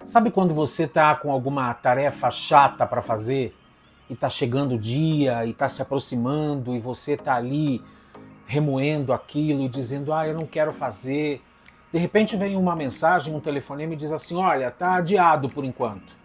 Sabe quando você tá com alguma tarefa chata para fazer e tá chegando o dia e tá se aproximando e você tá ali remoendo aquilo e dizendo: "Ah, eu não quero fazer". De repente vem uma mensagem, um telefonema e diz assim: "Olha, tá adiado por enquanto.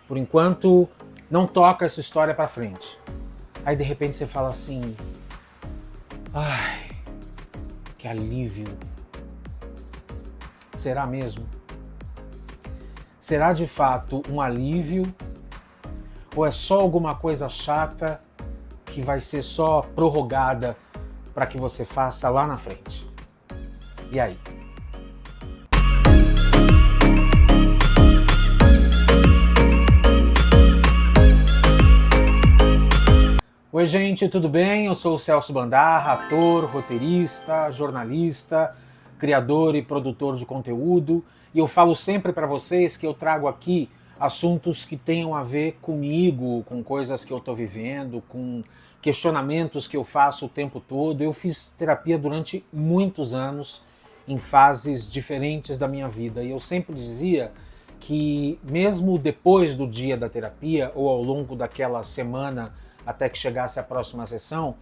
Por enquanto não toca essa história para frente". Aí de repente você fala assim: "Ai, que alívio. Será mesmo? Será de fato um alívio ou é só alguma coisa chata que vai ser só prorrogada para que você faça lá na frente?" E aí? Oi, gente, tudo bem? Eu sou o Celso Bandarra, ator, roteirista, jornalista, criador e produtor de conteúdo, e eu falo sempre para vocês que eu trago aqui assuntos que tenham a ver comigo, com coisas que eu estou vivendo, com questionamentos que eu faço o tempo todo. Eu fiz terapia durante muitos anos, em fases diferentes da minha vida, e eu sempre dizia que mesmo depois do dia da terapia ou ao longo daquela semana até que chegasse a próxima sessão,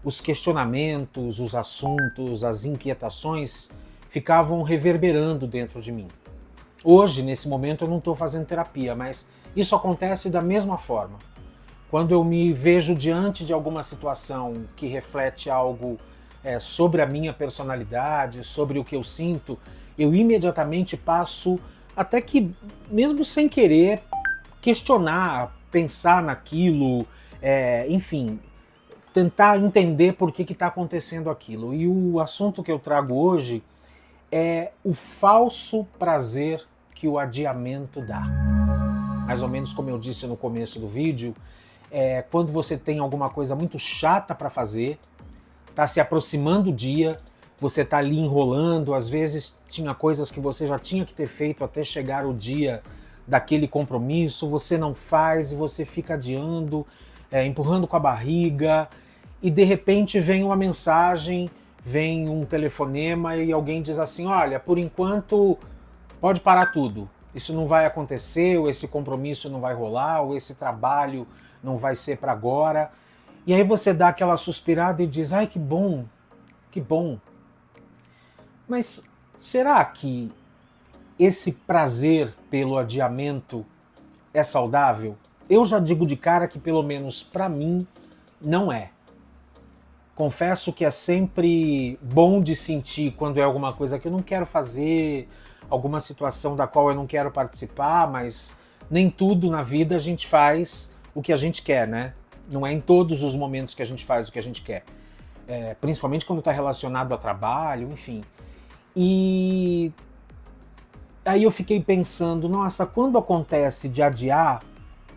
os questionamentos, os assuntos, as inquietações ficavam reverberando dentro de mim. Hoje, nesse momento, eu não estou fazendo terapia, mas isso acontece da mesma forma. Quando eu me vejo diante de alguma situação que reflete algo sobre a minha personalidade, sobre o que eu sinto, eu imediatamente passo, até que mesmo sem querer, questionar, pensar naquilo, enfim, tentar entender por que está acontecendo aquilo. E o assunto que eu trago hoje é o falso prazer que o adiamento dá. Mais ou menos como eu disse no começo do vídeo, quando você tem alguma coisa muito chata para fazer, está se aproximando o dia, você está ali enrolando, às vezes tinha coisas que você já tinha que ter feito até chegar o dia daquele compromisso, você não faz e você fica adiando, empurrando com a barriga, e de repente vem uma mensagem, vem um telefonema e alguém diz assim: "Olha, por enquanto pode parar tudo, isso não vai acontecer, ou esse compromisso não vai rolar, ou esse trabalho não vai ser para agora". E aí você dá aquela suspirada e diz: "Ai, que bom, que bom". Mas será que esse prazer pelo adiamento é saudável? Eu já digo de cara que, pelo menos para mim, não é. Confesso que é sempre bom de sentir quando é alguma coisa que eu não quero fazer, alguma situação da qual eu não quero participar, mas nem tudo na vida a gente faz o que a gente quer, né? Não é em todos os momentos que a gente faz o que a gente quer. Principalmente quando está relacionado a trabalho, enfim. E aí eu fiquei pensando, nossa, quando acontece de adiar,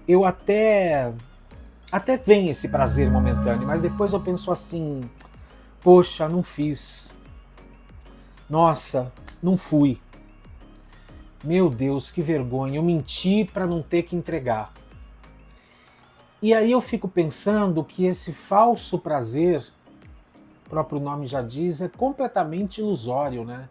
eu até vem esse prazer momentâneo, mas depois eu penso assim: poxa, não fiz. Nossa, não fui. Meu Deus, que vergonha, eu menti para não ter que entregar. E aí eu fico pensando que esse falso prazer, o próprio nome já diz, é completamente ilusório, né?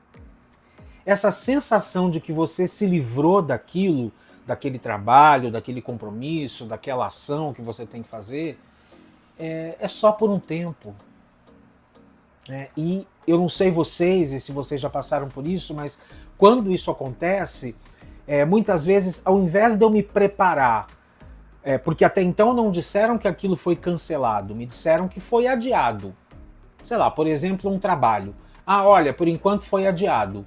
Essa sensação de que você se livrou daquilo, daquele trabalho, daquele compromisso, daquela ação que você tem que fazer, é só por um tempo. E eu não sei vocês, e se vocês já passaram por isso, mas quando isso acontece, muitas vezes, ao invés de eu me preparar, porque até então não disseram que aquilo foi cancelado, me disseram que foi adiado. Sei lá, por exemplo, um trabalho. Ah, olha, por enquanto foi adiado.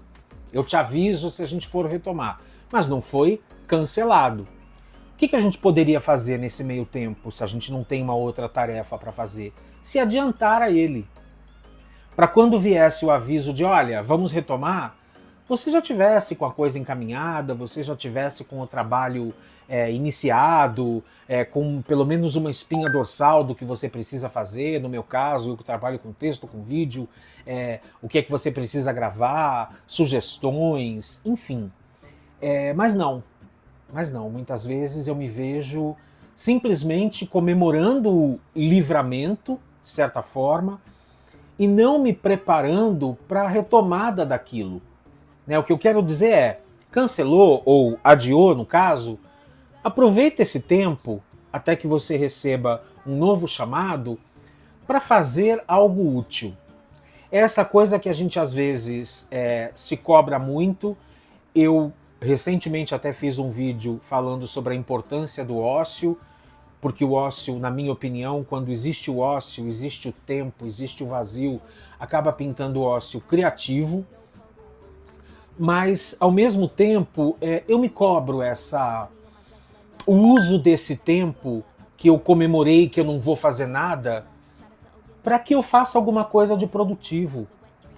Eu te aviso se a gente for retomar. Mas não foi cancelado. O que a gente poderia fazer nesse meio tempo, se a gente não tem uma outra tarefa para fazer? Se adiantar a ele. Para quando viesse o aviso de, olha, vamos retomar, você já tivesse com a coisa encaminhada, você já tivesse com o trabalho iniciado, com pelo menos uma espinha dorsal do que você precisa fazer. No meu caso, eu que trabalho com texto, com vídeo, o que é que você precisa gravar, sugestões, enfim. Mas não, muitas vezes eu me vejo simplesmente comemorando o livramento, de certa forma, e não me preparando para a retomada daquilo. O que eu quero dizer cancelou ou adiou, no caso, aproveita esse tempo até que você receba um novo chamado para fazer algo útil. É essa coisa que a gente às vezes se cobra muito. Eu recentemente até fiz um vídeo falando sobre a importância do ócio, porque o ócio, na minha opinião, quando existe o ócio, existe o tempo, existe o vazio, acaba pintando o ócio criativo. Mas, ao mesmo tempo, eu me cobro o uso desse tempo que eu comemorei que eu não vou fazer nada, para que eu faça alguma coisa de produtivo.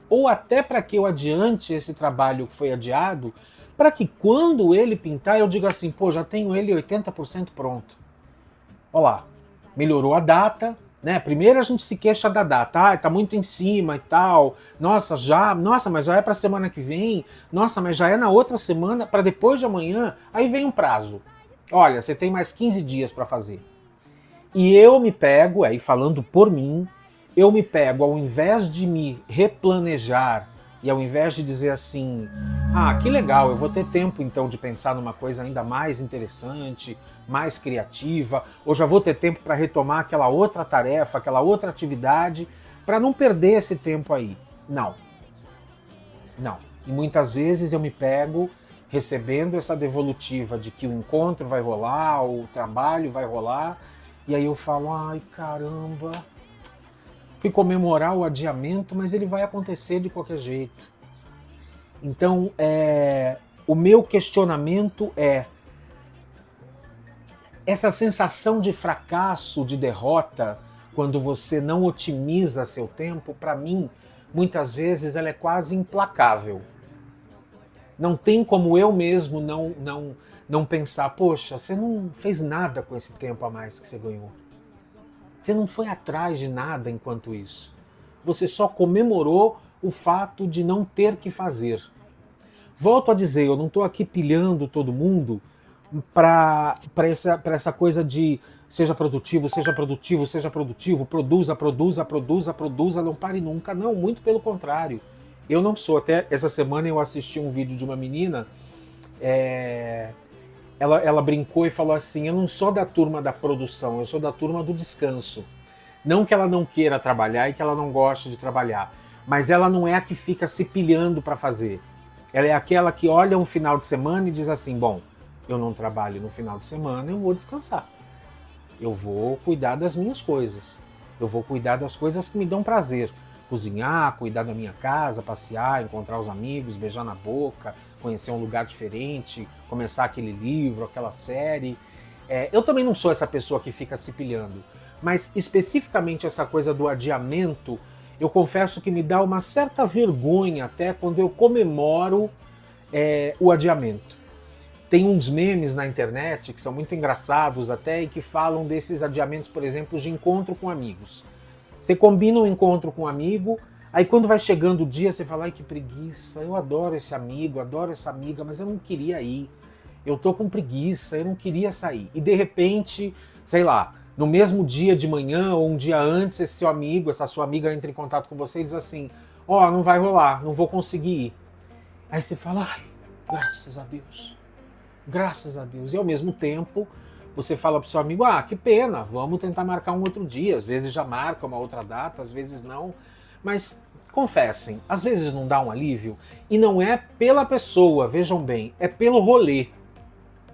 Ou até para que eu adiante esse trabalho que foi adiado, para que quando ele pintar eu diga assim, pô, já tenho ele 80% pronto. Olha lá, melhorou a data, né? Primeiro a gente se queixa da data, tá muito em cima e tal. Nossa, mas já é para semana que vem. Nossa, mas já é na outra semana, para depois de amanhã. Aí vem um prazo. Olha, você tem mais 15 dias para fazer. E eu me pego, aí falando por mim, eu me pego, ao invés de me replanejar e ao invés de dizer assim, que legal, eu vou ter tempo então de pensar numa coisa ainda mais interessante, mais criativa, ou já vou ter tempo para retomar aquela outra tarefa, aquela outra atividade, para não perder esse tempo aí. Não. E muitas vezes eu me pego recebendo essa devolutiva de que o encontro vai rolar, o trabalho vai rolar, e aí eu falo, ai caramba, fui comemorar o adiamento, mas ele vai acontecer de qualquer jeito. Então, o meu questionamento é essa sensação de fracasso, de derrota, quando você não otimiza seu tempo, para mim, muitas vezes ela é quase implacável. Não tem como eu mesmo não pensar, poxa, você não fez nada com esse tempo a mais que você ganhou. Você não foi atrás de nada enquanto isso. Você só comemorou o fato de não ter que fazer. Volto a dizer, eu não estou aqui pilhando todo mundo para essa coisa de seja produtivo, produza, não pare nunca. Não, muito pelo contrário. Eu não sou. Até essa semana eu assisti um vídeo de uma menina, ela brincou e falou assim, eu não sou da turma da produção, eu sou da turma do descanso. Não que ela não queira trabalhar e que ela não goste de trabalhar, mas ela não é a que fica se pilhando para fazer. Ela é aquela que olha um final de semana e diz assim, bom, eu não trabalho no final de semana, eu vou descansar. Eu vou cuidar das minhas coisas. Eu vou cuidar das coisas que me dão prazer. Cozinhar, cuidar da minha casa, passear, encontrar os amigos, beijar na boca, conhecer um lugar diferente, começar aquele livro, aquela série. Eu também não sou essa pessoa que fica se pilhando, mas especificamente essa coisa do adiamento, eu confesso que me dá uma certa vergonha até quando eu comemoro o adiamento. Tem uns memes na internet que são muito engraçados até e que falam desses adiamentos, por exemplo, de encontro com amigos. Você combina um encontro com um amigo, aí quando vai chegando o dia você fala, ai que preguiça, eu adoro esse amigo, adoro essa amiga, mas eu não queria ir. Eu tô com preguiça, eu não queria sair. E de repente, sei lá, no mesmo dia de manhã ou um dia antes, esse seu amigo, essa sua amiga entra em contato com você e diz assim, não vai rolar, não vou conseguir ir. Aí você fala, ai, graças a Deus. Graças a Deus. E ao mesmo tempo, você fala pro seu amigo, que pena, vamos tentar marcar um outro dia. Às vezes já marca uma outra data, às vezes não. Mas confessem, às vezes não dá um alívio. E não é pela pessoa, vejam bem, é pelo rolê.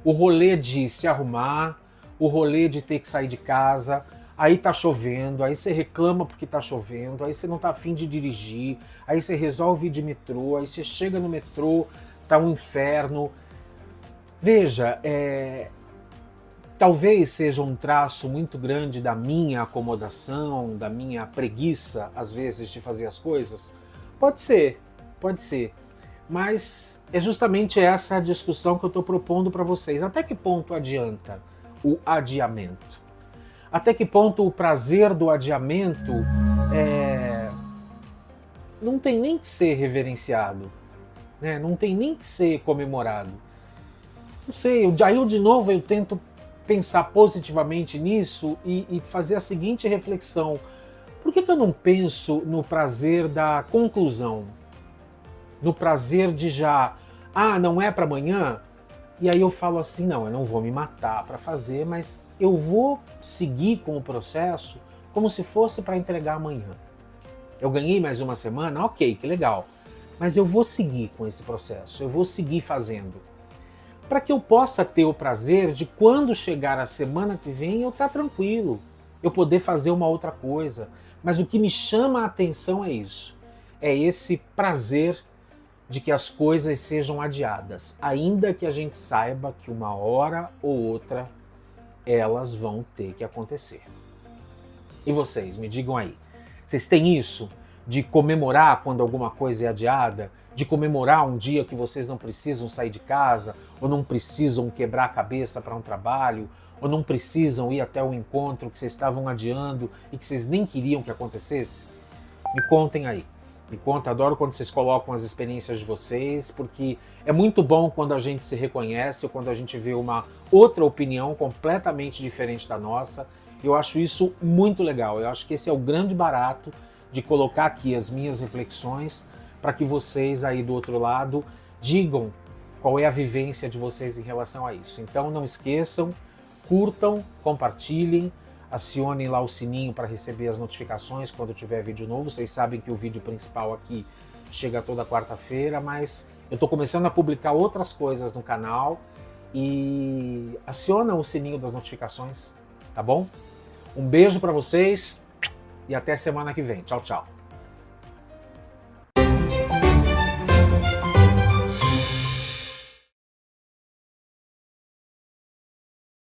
O rolê de se arrumar, o rolê de ter que sair de casa, aí tá chovendo, aí você reclama porque tá chovendo, aí você não tá afim de dirigir, aí você resolve ir de metrô, aí você chega no metrô, tá um inferno. Veja, talvez seja um traço muito grande da minha acomodação, da minha preguiça, às vezes, de fazer as coisas. Pode ser. Mas é justamente essa a discussão que eu estou propondo para vocês. Até que ponto adianta o adiamento? Até que ponto o prazer do adiamento não tem nem que ser reverenciado, né? Não tem nem que ser comemorado. Não sei, aí eu de novo eu tento pensar positivamente nisso e fazer a seguinte reflexão. Por que eu não penso no prazer da conclusão? No prazer de já Ah, não é para amanhã? E aí eu falo assim, não, eu não vou me matar para fazer, mas eu vou seguir com o processo como se fosse para entregar amanhã. Eu ganhei mais uma semana? Ok, que legal. Mas eu vou seguir com esse processo, eu vou seguir fazendo. Para que eu possa ter o prazer de quando chegar a semana que vem eu estar tranquilo, eu poder fazer uma outra coisa. Mas o que me chama a atenção é isso, é esse prazer de que as coisas sejam adiadas, ainda que a gente saiba que uma hora ou outra elas vão ter que acontecer. E vocês, me digam aí, vocês têm isso de comemorar quando alguma coisa é adiada? De comemorar um dia que vocês não precisam sair de casa, ou não precisam quebrar a cabeça para um trabalho, ou não precisam ir até o encontro que vocês estavam adiando e que vocês nem queriam que acontecesse? Me contem aí. Me conta, adoro quando vocês colocam as experiências de vocês, porque é muito bom quando a gente se reconhece ou quando a gente vê uma outra opinião completamente diferente da nossa. Eu acho isso muito legal. Eu acho que esse é o grande barato de colocar aqui as minhas reflexões para que vocês aí do outro lado digam qual é a vivência de vocês em relação a isso. Então não esqueçam, curtam, compartilhem, acionem lá o sininho para receber as notificações quando tiver vídeo novo. Vocês sabem que o vídeo principal aqui chega toda quarta-feira, mas eu estou começando a publicar outras coisas no canal e aciona o sininho das notificações, tá bom? Um beijo para vocês e até semana que vem. Tchau, tchau.